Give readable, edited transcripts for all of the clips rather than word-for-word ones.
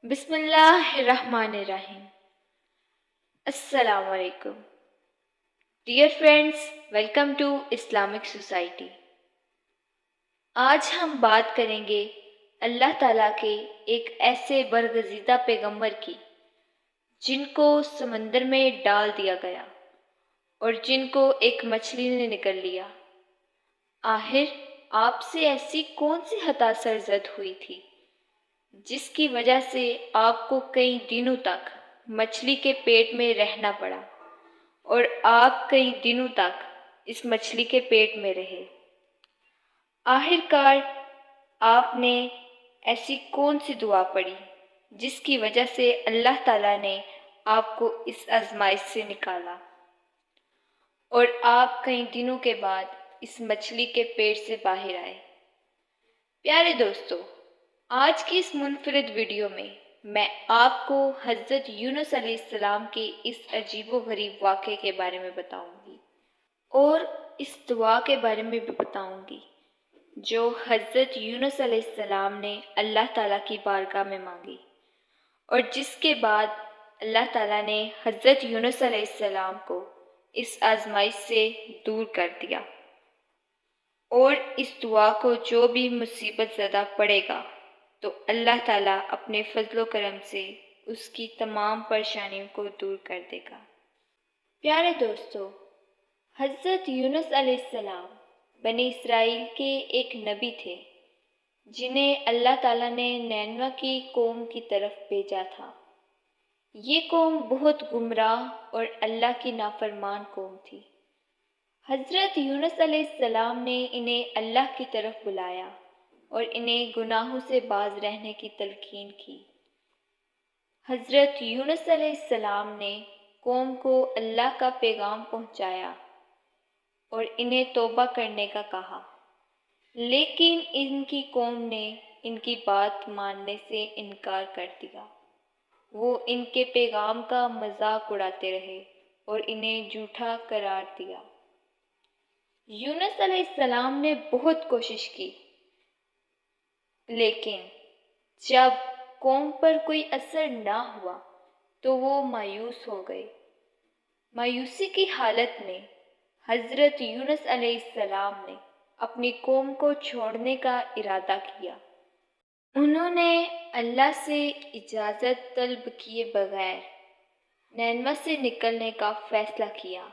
بسم اللہ الرحمن الرحیم۔ السلام علیکم dear friends, welcome to Islamic society. آج ہم بات کریں گے اللہ تعالیٰ کے ایک ایسے برگزیدہ پیغمبر کی جن کو سمندر میں ڈال دیا گیا اور جن کو ایک مچھلی نے نگل لیا۔ آخر آپ سے ایسی کون سی خطا سرزد ہوئی تھی جس کی وجہ سے آپ کو کئی دنوں تک مچھلی کے پیٹ میں رہنا پڑا اور آپ کئی دنوں تک اس مچھلی کے پیٹ میں رہے؟ آخر کار آپ نے ایسی کون سی دعا پڑھی جس کی وجہ سے اللہ تعالیٰ نے آپ کو اس آزمائش سے نکالا اور آپ کئی دنوں کے بعد اس مچھلی کے پیٹ سے باہر آئے؟ پیارے دوستو، آج کی اس منفرد ویڈیو میں آپ کو حضرت یونس علیہ السلام کے اس عجیب و غریب واقعے کے بارے میں بتاؤں گی اور اس دعا کے بارے میں بھی بتاؤں گی جو حضرت یونس علیہ السلام نے اللہ تعالیٰ کی بارگاہ میں مانگی اور جس کے بعد اللہ تعالیٰ نے حضرت یونس علیہ السلام کو اس آزمائش سے دور کر دیا، اور اس دعا کو جو بھی مصیبت زدہ پڑے گا تو اللہ تعالیٰ اپنے فضل و کرم سے اس کی تمام پریشانیوں کو دور کر دے گا۔ پیارے دوستو، حضرت یونس علیہ السلام بنی اسرائیل کے ایک نبی تھے جنہیں اللہ تعالیٰ نے نینوا کی قوم کی طرف بھیجا تھا۔ یہ قوم بہت گمراہ اور اللہ کی نافرمان قوم تھی۔ حضرت یونس علیہ السلام نے انہیں اللہ کی طرف بلایا اور انہیں گناہوں سے باز رہنے کی تلقین کی۔ حضرت یونس علیہ السلام نے قوم کو اللہ کا پیغام پہنچایا اور انہیں توبہ کرنے کا کہا، لیکن ان کی قوم نے ان کی بات ماننے سے انکار کر دیا۔ وہ ان کے پیغام کا مذاق اڑاتے رہے اور انہیں جھوٹا قرار دیا۔ یونس علیہ السلام نے بہت کوشش کی، لیکن جب قوم پر کوئی اثر نہ ہوا تو وہ مایوس ہو گئے۔ مایوسی کی حالت میں حضرت یونس علیہ السلام نے اپنی قوم کو چھوڑنے کا ارادہ کیا۔ انہوں نے اللہ سے اجازت طلب کیے بغیر نینوا سے نکلنے کا فیصلہ کیا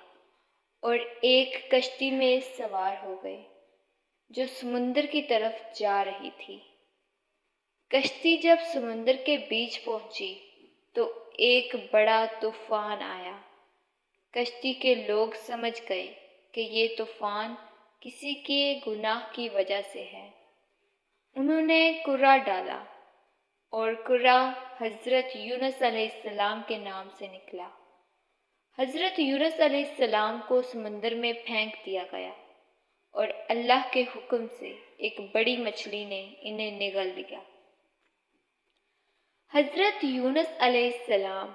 اور ایک کشتی میں سوار ہو گئے جو سمندر کی طرف جا رہی تھی۔ کشتی جب سمندر کے بیچ پہنچی تو ایک بڑا طوفان آیا۔ کشتی کے لوگ سمجھ گئے کہ یہ طوفان کسی کے گناہ کی وجہ سے ہے۔ انہوں نے قرہ ڈالا اور قرہ حضرت یونس علیہ السلام کے نام سے نکلا۔ حضرت یونس علیہ السلام کو سمندر میں پھینک دیا گیا اور اللہ کے حکم سے ایک بڑی مچھلی نے انہیں نگل لیا۔ حضرت یونس علیہ السلام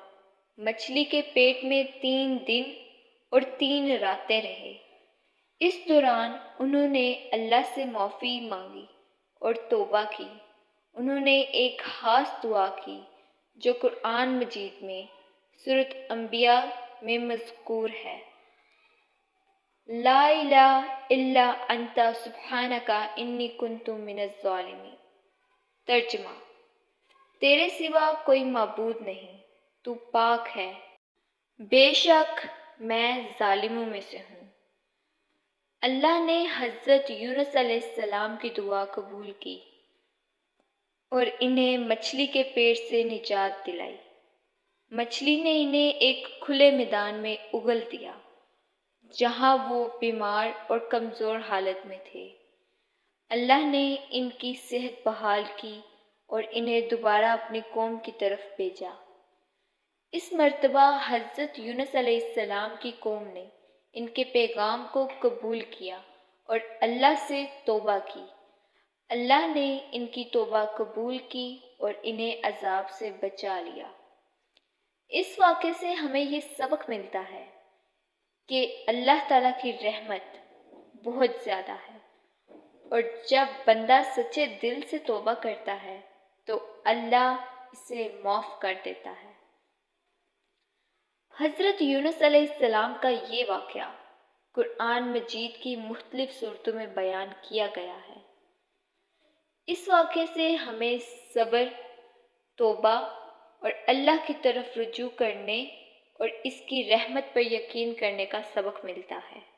مچھلی کے پیٹ میں 3 دن اور 3 راتیں رہے۔ اس دوران انہوں نے اللہ سے معافی مانگی اور توبہ کی۔ انہوں نے ایک خاص دعا کی جو قرآن مجید میں سورۃ انبیاء میں مذکور ہے، لا الہ الا انت سبحانک انی کنت من الظالمین۔ ترجمہ: تیرے سوا کوئی معبود نہیں، تو پاک ہے، بے شک میں ظالموں میں سے ہوں۔ اللہ نے حضرت یونس علیہ السلام کی دعا قبول کی اور انہیں مچھلی کے پیٹ سے نجات دلائی۔ مچھلی نے انہیں ایک کھلے میدان میں اگل دیا جہاں وہ بیمار اور کمزور حالت میں تھے۔ اللہ نے ان کی صحت بحال کی اور انہیں دوبارہ اپنی قوم کی طرف بھیجا۔ اس مرتبہ حضرت یونس علیہ السلام کی قوم نے ان کے پیغام کو قبول کیا اور اللہ سے توبہ کی۔ اللہ نے ان کی توبہ قبول کی اور انہیں عذاب سے بچا لیا۔ اس واقعے سے ہمیں یہ سبق ملتا ہے کہ اللہ تعالیٰ کی رحمت بہت زیادہ ہے، اور جب بندہ سچے دل سے توبہ کرتا ہے تو اللہ اسے معاف کر دیتا ہے۔ حضرت یونس علیہ السلام کا یہ واقعہ قرآن مجید کی مختلف صورتوں میں بیان کیا گیا ہے۔ اس واقعے سے ہمیں صبر، توبہ اور اللہ کی طرف رجوع کرنے اور اس کی رحمت پر یقین کرنے کا سبق ملتا ہے۔